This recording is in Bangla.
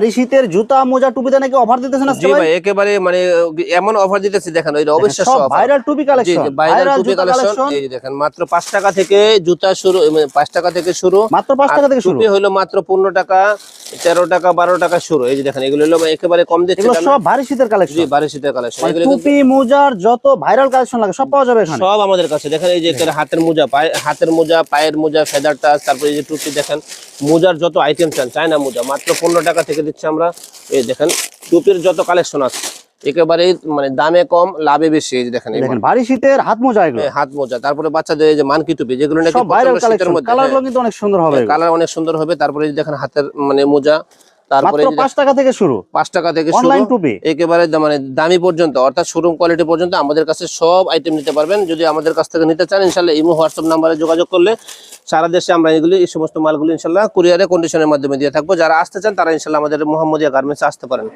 এই শীতের জুতা মোজা টুপিতে নাকি অফার দিতেছেন আজকে জি ভাই? ভাই একেবারে মানে এমন অফার দিতেছি দেখেন, ওইটা অবশ্যই সব ভাইরাল টুপি জি কালেকশন, জি ভাইরাল টুপি কালেকশন। এই যে দেখেন মাত্র 5 টাকা থেকে জুতা শুরু, মানে 5 টাকা থেকে শুরু, মাত্র 5 টাকা থেকে শুরু। টুপি হলো মাত্র 15 টাকা, 13 টাকা, 12 টাকা শুরু। এই যে দেখেন এগুলো হলো একেবারে কম দিচ্ছে। এগুলো সব ভারী শীতের কালেকশন। জি ভারী শীতের কালেকশন। এগুলো টুপি মোজার যত ভাইরাল কালেকশন লাগে সব পাওয়া যাবে এখানে। সব আমাদের কাছে দেখেন। এই যে হাতের মোজা, হাতের মোজা, পায়ের মোজা, ফেদার টাচ, তারপরে এই যে টুপি দেখেন, মোজার যত আইটেম চান, চায়না মোজা মাত্র 15 টাকা থেকে দিচ্ছি আমরা। এই দেখেন টুপির যত কালেকশন আছে একেবারে মানে দামে কম লাভে বেশি। এই যে দেখেন ভারী শীতের হাত মোজা, এগুলো হাত মোজা, তারপরে বাচ্চাদের এই যে মানকি টুপি, যেগুলো নাকি সব ভাইরাল কালেকশন, মধ্যে কালারগুলো কিন্তু অনেক সুন্দর হবে, কালার অনেক সুন্দর হবে। তারপরে এই যে দেখেন হাতের মানে মোজা, তারপরে মাত্র 5 টাকা থেকে শুরু, 5 টাকা থেকে শুরু, অনলাইন টুপি একেবারে মানে দামি পর্যন্ত, অর্থাৎ শোরুম কোয়ালিটি পর্যন্ত আমাদের কাছে সব আইটেম নিতে পারবেন। যদি আমাদের কাছ থেকে নিতে চান ইনশাআল্লাহ ইমো হোয়াটসঅ্যাপ নাম্বারে যোগাযোগ করলে সারা দেশে আমরা এই সমস্ত মালগুলো ইনশাআল্লাহ কুরিয়ারে কন্ডিশনের মাধ্যমে দিয়ে থাকবো। যারা আসতে চান তারা ইনশাআল্লাহ আমাদের মোহাম্মদিয়া গার্মেন্টসে আসতে পারেন।